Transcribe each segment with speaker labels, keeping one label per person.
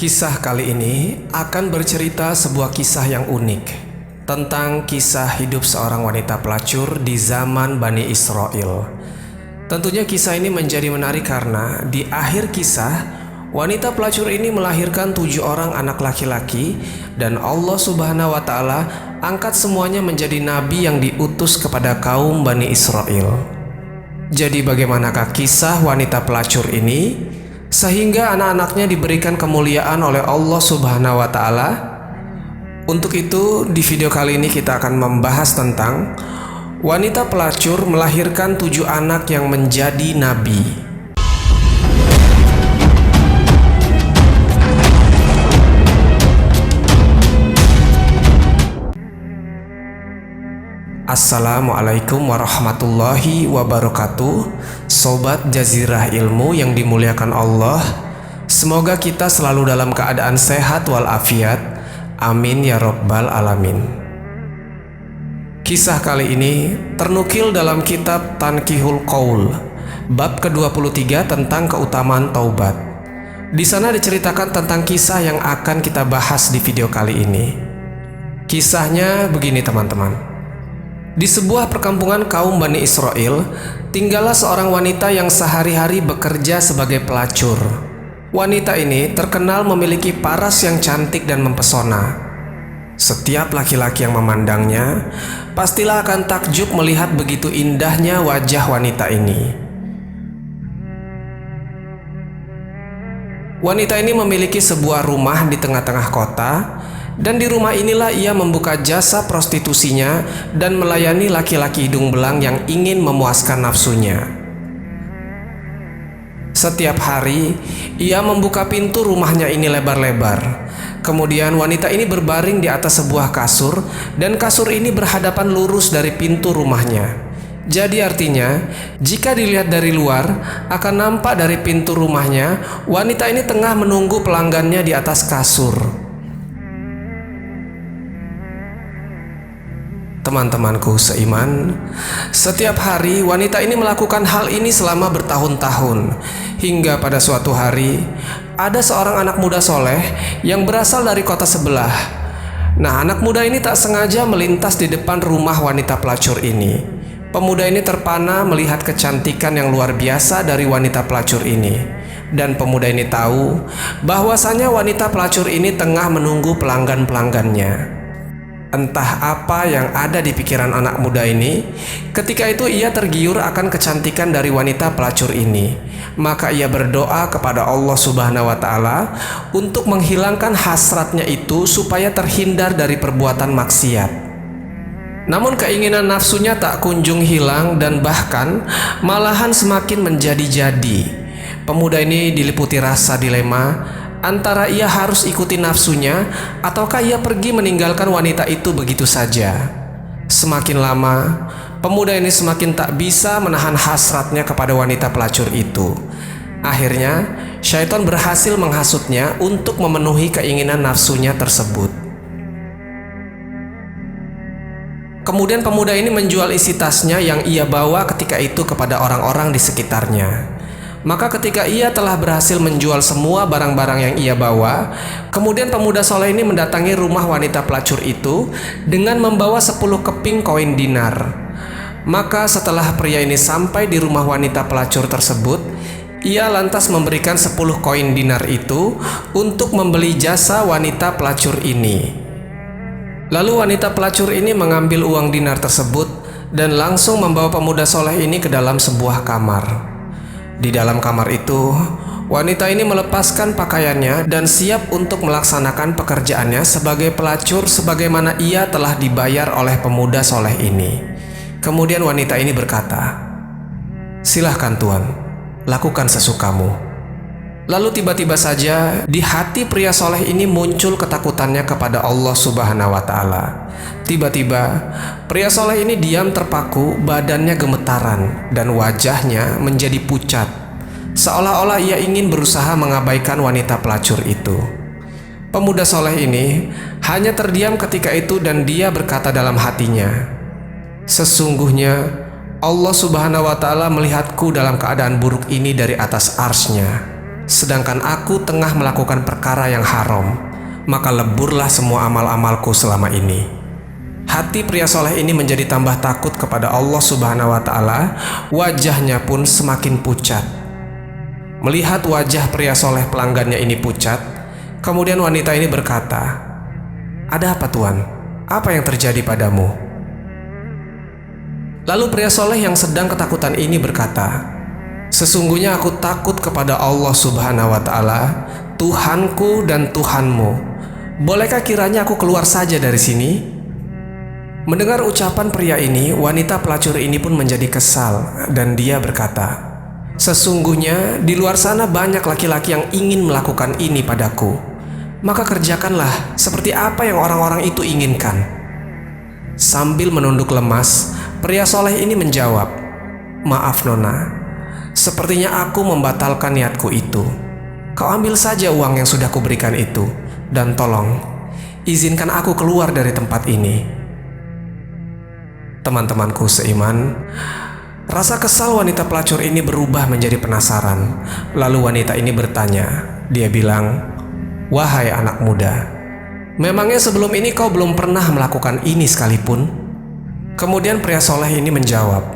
Speaker 1: Kisah kali ini akan bercerita sebuah kisah yang unik tentang kisah hidup seorang wanita pelacur di zaman Bani Israel. Tentunya kisah ini menjadi menarik karena di akhir kisah, wanita pelacur ini melahirkan 7 orang anak laki-laki dan Allah Subhanahu wa Ta'ala angkat semuanya menjadi nabi yang diutus kepada kaum Bani Israel. Jadi bagaimanakah kisah wanita pelacur ini sehingga anak-anaknya diberikan kemuliaan oleh Allah Subhanahu wa Ta'ala? Untuk itu, di video kali ini kita akan membahas tentang wanita pelacur melahirkan 7 anak yang menjadi nabi. Assalamualaikum warahmatullahi wabarakatuh. Sobat Jazirah Ilmu yang dimuliakan Allah, semoga kita selalu dalam keadaan sehat walafiat. Amin ya rabbal alamin. Kisah kali ini ternukil dalam kitab Tanqihul Qaul, bab ke-23 tentang keutamaan taubat. Di sana diceritakan tentang kisah yang akan kita bahas di video kali ini. Kisahnya begini teman-teman. Di sebuah perkampungan kaum Bani Israel, tinggallah seorang wanita yang sehari-hari bekerja sebagai pelacur. Wanita ini terkenal memiliki paras yang cantik dan mempesona. Setiap laki-laki yang memandangnya, pastilah akan takjub melihat begitu indahnya wajah wanita ini. Wanita ini memiliki sebuah rumah di tengah-tengah kota, dan di rumah inilah ia membuka jasa prostitusinya dan melayani laki-laki hidung belang yang ingin memuaskan nafsunya. Setiap hari, ia membuka pintu rumahnya ini lebar-lebar. Kemudian wanita ini berbaring di atas sebuah kasur, dan kasur ini berhadapan lurus dari pintu rumahnya. Jadi artinya, jika dilihat dari luar, akan nampak dari pintu rumahnya, wanita ini tengah menunggu pelanggannya di atas kasur. Teman-temanku seiman, setiap hari wanita ini melakukan hal ini selama bertahun-tahun, hingga pada suatu hari ada seorang anak muda soleh yang berasal dari kota sebelah. Nah, anak muda ini tak sengaja melintas di depan rumah wanita pelacur ini. Pemuda ini terpana melihat kecantikan yang luar biasa dari wanita pelacur ini, dan pemuda ini tahu bahwasanya wanita pelacur ini tengah menunggu pelanggan-pelanggannya. Entah apa yang ada di pikiran anak muda ini, ketika itu ia tergiur akan kecantikan dari wanita pelacur ini. Maka ia berdoa kepada Allah Subhanahu wa Ta'ala untuk menghilangkan hasratnya itu supaya terhindar dari perbuatan maksiat. Namun keinginan nafsunya tak kunjung hilang dan bahkan malahan semakin menjadi-jadi. Pemuda ini diliputi rasa dilema antara ia harus ikuti nafsunya ataukah ia pergi meninggalkan wanita itu begitu saja. Semakin lama, pemuda ini semakin tak bisa menahan hasratnya kepada wanita pelacur itu. Akhirnya, syaitan berhasil menghasutnya untuk memenuhi keinginan nafsunya tersebut. Kemudian pemuda ini menjual isi tasnya yang ia bawa ketika itu kepada orang-orang di sekitarnya. Maka ketika ia telah berhasil menjual semua barang-barang yang ia bawa, kemudian pemuda soleh ini mendatangi rumah wanita pelacur itu dengan membawa 10 keping koin dinar. Maka setelah pria ini sampai di rumah wanita pelacur tersebut, ia lantas memberikan 10 koin dinar itu untuk membeli jasa wanita pelacur ini. Lalu wanita pelacur ini mengambil uang dinar tersebut dan langsung membawa pemuda soleh ini ke dalam sebuah kamar. Di dalam kamar itu, wanita ini melepaskan pakaiannya dan siap untuk melaksanakan pekerjaannya sebagai pelacur sebagaimana ia telah dibayar oleh pemuda soleh ini. Kemudian wanita ini berkata, "Silahkan Tuan, lakukan sesukamu." Lalu tiba-tiba saja di hati pria soleh ini muncul ketakutannya kepada Allah Subhanahu wa Ta'ala. Tiba-tiba pria soleh ini diam terpaku, badannya gemetaran dan wajahnya menjadi pucat, seolah-olah ia ingin berusaha mengabaikan wanita pelacur itu. Pemuda soleh ini hanya terdiam ketika itu dan dia berkata dalam hatinya, "Sesungguhnya Allah Subhanahu wa Ta'ala melihatku dalam keadaan buruk ini dari atas arsy-Nya. sedangkan aku tengah melakukan perkara yang haram, maka leburlah semua amal-amalku selama ini. Hati pria soleh ini menjadi tambah takut kepada Allah Subhanahu wa Ta'ala. Wajahnya pun semakin pucat. Melihat wajah pria soleh pelanggannya ini pucat, kemudian wanita ini berkata, "Ada apa, Tuan? Apa yang terjadi padamu?" Lalu pria soleh yang sedang ketakutan ini berkata, "Sesungguhnya aku takut kepada Allah Subhanahu wa Ta'ala, Tuhanku dan Tuhanmu. Bolehkah kiranya aku keluar saja dari sini?" Mendengar ucapan pria ini, wanita pelacur ini pun menjadi kesal dan dia berkata, "Sesungguhnya di luar sana banyak laki-laki yang ingin melakukan ini padaku. Maka kerjakanlah seperti apa yang orang-orang itu inginkan." Sambil menunduk lemas, pria soleh ini menjawab, "Maaf Nona, sepertinya aku membatalkan niatku itu. Kau ambil saja uang yang sudah kuberikan itu, dan tolong izinkan aku keluar dari tempat ini." Teman-temanku seiman, rasa kesal wanita pelacur ini berubah menjadi penasaran. Lalu wanita ini bertanya, dia bilang, "Wahai anak muda, memangnya sebelum ini kau belum pernah melakukan ini sekalipun?" Kemudian pria soleh ini menjawab,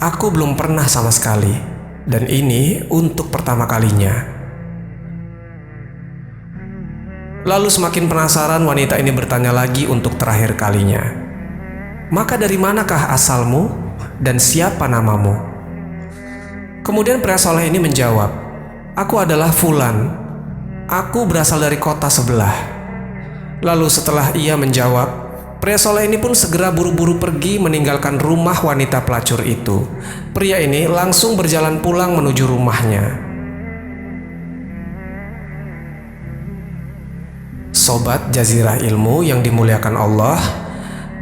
Speaker 1: "Aku belum pernah sama sekali, dan ini untuk pertama kalinya." Lalu semakin penasaran wanita ini bertanya lagi untuk terakhir kalinya, "Maka dari manakah asalmu dan siapa namamu?" Kemudian pria soleh ini menjawab, "Aku adalah Fulan. Aku berasal dari kota sebelah." Lalu setelah ia menjawab, pria soleh ini pun segera buru-buru pergi meninggalkan rumah wanita pelacur itu. Pria ini langsung berjalan pulang menuju rumahnya. Sobat Jazirah Ilmu yang dimuliakan Allah,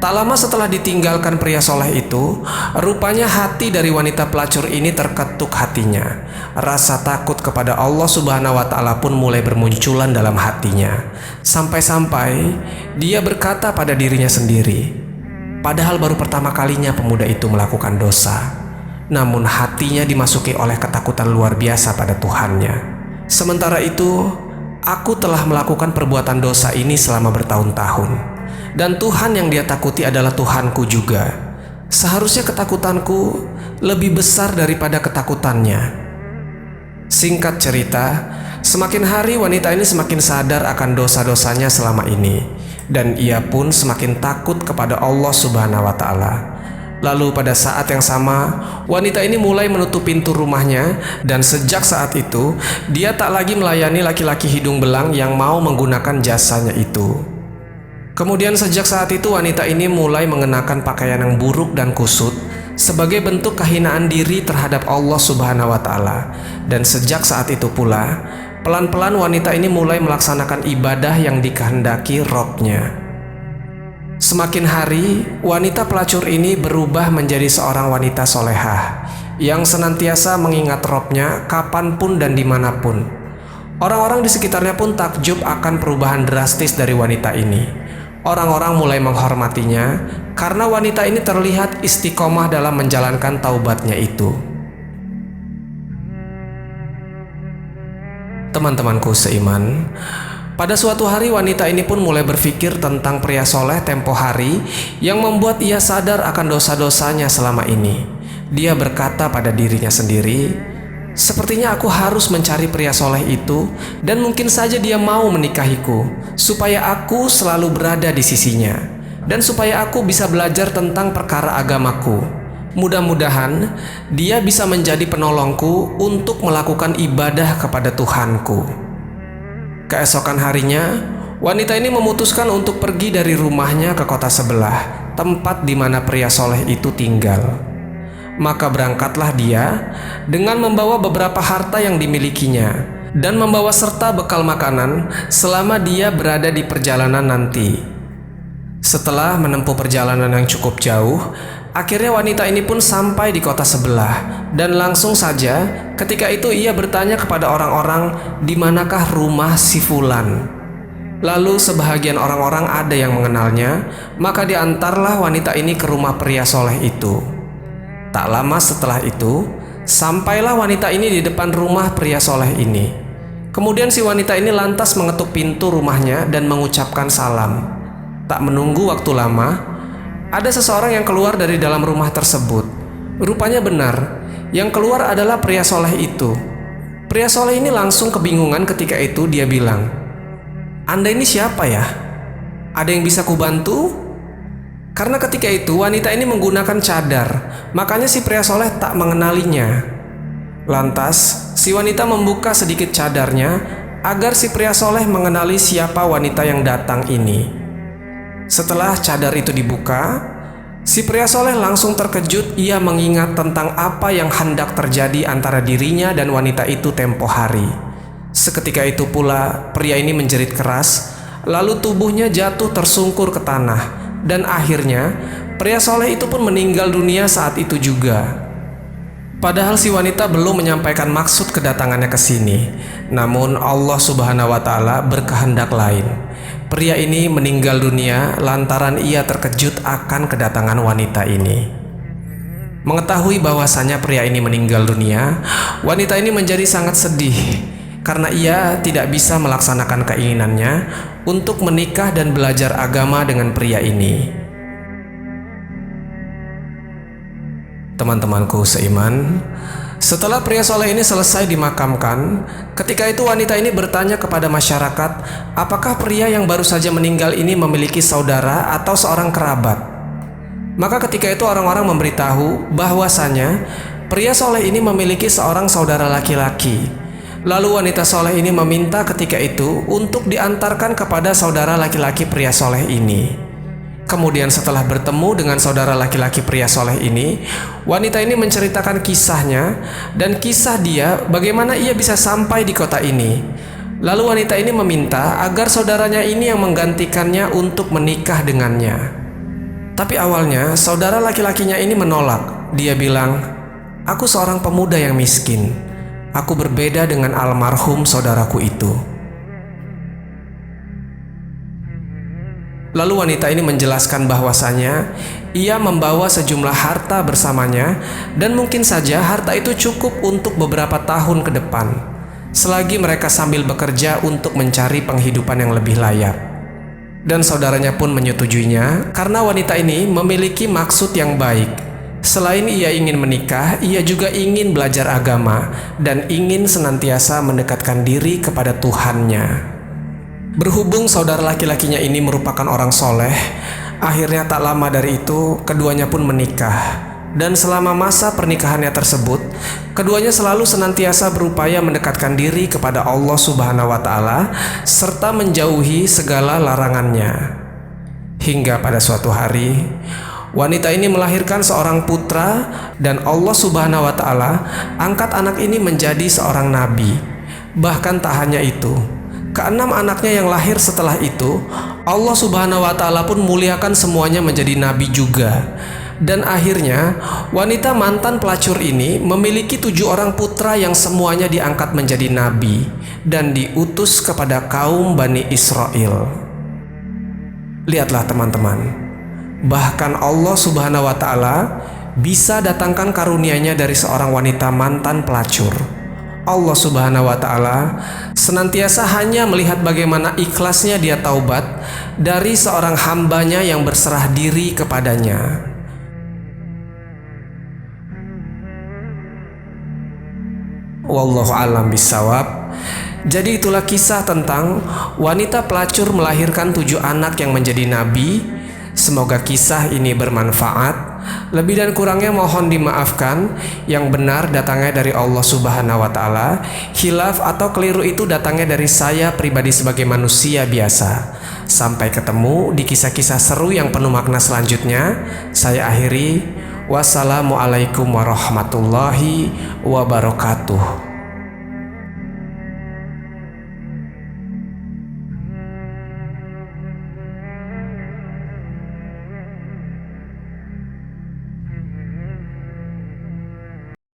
Speaker 1: tak lama setelah ditinggalkan pria soleh itu, rupanya hati dari wanita pelacur ini terketuk hatinya. Rasa takut kepada Allah Subhanahu wa Ta'ala pun mulai bermunculan dalam hatinya. Sampai-sampai dia berkata pada dirinya sendiri, padahal baru pertama kalinya pemuda itu melakukan dosa, namun hatinya dimasuki oleh ketakutan luar biasa pada Tuhannya. Sementara itu, aku telah melakukan perbuatan dosa ini selama bertahun-tahun. Dan Tuhan yang dia takuti adalah Tuhanku juga. Seharusnya ketakutanku lebih besar daripada ketakutannya. Singkat cerita, semakin hari wanita ini semakin sadar akan dosa-dosanya selama ini, dan ia pun semakin takut kepada Allah Subhanahu wa Ta'ala. Lalu pada saat yang sama, wanita ini mulai menutup pintu rumahnya, dan sejak saat itu dia tak lagi melayani laki-laki hidung belang yang mau menggunakan jasanya itu. Kemudian sejak saat itu wanita ini mulai mengenakan pakaian yang buruk dan kusut sebagai bentuk kehinaan diri terhadap Allah Subhanahu wa Ta'ala. Dan sejak saat itu pula, pelan-pelan wanita ini mulai melaksanakan ibadah yang dikehendaki Robnya. Semakin hari, wanita pelacur ini berubah menjadi seorang wanita solehah yang senantiasa mengingat Robnya kapanpun dan dimanapun. Orang-orang di sekitarnya pun takjub akan perubahan drastis dari wanita ini. Orang-orang mulai menghormatinya karena wanita ini terlihat istiqomah dalam menjalankan taubatnya itu. Teman-temanku seiman, pada suatu hari wanita ini pun mulai berpikir tentang pria soleh tempo hari yang membuat ia sadar akan dosa-dosanya selama ini. Dia berkata pada dirinya sendiri, "Sepertinya aku harus mencari pria soleh itu, dan mungkin saja dia mau menikahiku, supaya aku selalu berada di sisinya, dan supaya aku bisa belajar tentang perkara agamaku. Mudah-mudahan dia bisa menjadi penolongku untuk melakukan ibadah kepada Tuhanku." Keesokan harinya, wanita ini memutuskan untuk pergi dari rumahnya ke kota sebelah, tempat di mana pria soleh itu tinggal. Maka berangkatlah dia dengan membawa beberapa harta yang dimilikinya dan membawa serta bekal makanan selama dia berada di perjalanan nanti. Setelah menempuh perjalanan yang cukup jauh, akhirnya wanita ini pun sampai di kota sebelah, dan langsung saja ketika itu ia bertanya kepada orang-orang di manakah rumah si Fulan. Lalu sebahagian orang-orang ada yang mengenalnya, maka diantarlah wanita ini ke rumah pria soleh itu. Tak lama setelah itu, sampailah wanita ini di depan rumah pria soleh ini. Kemudian si wanita ini lantas mengetuk pintu rumahnya dan mengucapkan salam. Tak menunggu waktu lama, ada seseorang yang keluar dari dalam rumah tersebut. Rupanya benar, yang keluar adalah pria soleh itu. Pria soleh ini langsung kebingungan ketika itu. Dia bilang, "Anda ini siapa ya? Ada yang bisa kubantu?" Karena ketika itu wanita ini menggunakan cadar, makanya si pria soleh tak mengenalinya. Lantas, si wanita membuka sedikit cadarnya agar si pria soleh mengenali siapa wanita yang datang ini. Setelah cadar itu dibuka, si pria soleh langsung terkejut. Ia mengingat tentang apa yang hendak terjadi antara dirinya dan wanita itu tempo hari. Seketika itu pula, pria ini menjerit keras, lalu tubuhnya jatuh tersungkur ke tanah, dan akhirnya pria soleh itu pun meninggal dunia saat itu juga. Padahal si wanita belum menyampaikan maksud kedatangannya ke sini. Namun Allah Subhanahu wa Ta'ala berkehendak lain. Pria ini meninggal dunia lantaran ia terkejut akan kedatangan wanita ini. Mengetahui bahwasanya pria ini meninggal dunia, wanita ini menjadi sangat sedih karena ia tidak bisa melaksanakan keinginannya untuk menikah dan belajar agama dengan pria ini. Teman-temanku seiman, setelah pria soleh ini selesai dimakamkan, ketika itu wanita ini bertanya kepada masyarakat, apakah pria yang baru saja meninggal ini memiliki saudara atau seorang kerabat? Maka ketika itu orang-orang memberitahu bahwasanya pria soleh ini memiliki seorang saudara laki-laki. Lalu wanita soleh ini meminta ketika itu untuk diantarkan kepada saudara laki-laki pria soleh ini. Kemudian setelah bertemu dengan saudara laki-laki pria soleh ini, wanita ini menceritakan kisahnya dan kisah dia bagaimana ia bisa sampai di kota ini. Lalu wanita ini meminta agar saudaranya ini yang menggantikannya untuk menikah dengannya. Tapi awalnya saudara laki-lakinya ini menolak. Dia bilang, "Aku seorang pemuda yang miskin. Aku berbeda dengan almarhum saudaraku itu." Lalu wanita ini menjelaskan bahwasanya ia membawa sejumlah harta bersamanya dan mungkin saja harta itu cukup untuk beberapa tahun ke depan, selagi mereka sambil bekerja untuk mencari penghidupan yang lebih layak. Dan saudaranya pun menyetujuinya karena wanita ini memiliki maksud yang baik. Selain ia ingin menikah, ia juga ingin belajar agama dan ingin senantiasa mendekatkan diri kepada Tuhannya. Berhubung saudara laki-lakinya ini merupakan orang soleh, akhirnya tak lama dari itu keduanya pun menikah. Dan selama masa pernikahannya tersebut, keduanya selalu senantiasa berupaya mendekatkan diri kepada Allah Subhanahu wa Ta'ala serta menjauhi segala larangannya. Hingga pada suatu hari, wanita ini melahirkan seorang putra dan Allah Subhanahu wa Ta'ala angkat anak ini menjadi seorang nabi. Bahkan tak hanya itu, keenam anaknya yang lahir setelah itu, Allah Subhanahu wa Ta'ala pun muliakan semuanya menjadi nabi juga. Dan akhirnya wanita mantan pelacur ini memiliki 7 orang putra yang semuanya diangkat menjadi nabi dan diutus kepada kaum Bani Israel. Lihatlah teman-teman, bahkan Allah Subhanahu wa Ta'ala bisa datangkan karunia-Nya dari seorang wanita mantan pelacur. Allah Subhanahu wa Ta'ala senantiasa hanya melihat bagaimana ikhlasnya dia taubat dari seorang hambanya yang berserah diri kepadanya. Wallahu a'lam bishawab. Jadi itulah kisah tentang wanita pelacur melahirkan 7 anak yang menjadi nabi. Semoga kisah ini bermanfaat. Lebih dan kurangnya mohon dimaafkan. Yang benar datangnya dari Allah Subhanahu wa Ta'ala. Khilaf atau keliru itu datangnya dari saya pribadi sebagai manusia biasa. Sampai ketemu di kisah-kisah seru yang penuh makna selanjutnya. Saya akhiri. Wassalamualaikum warahmatullahi wabarakatuh.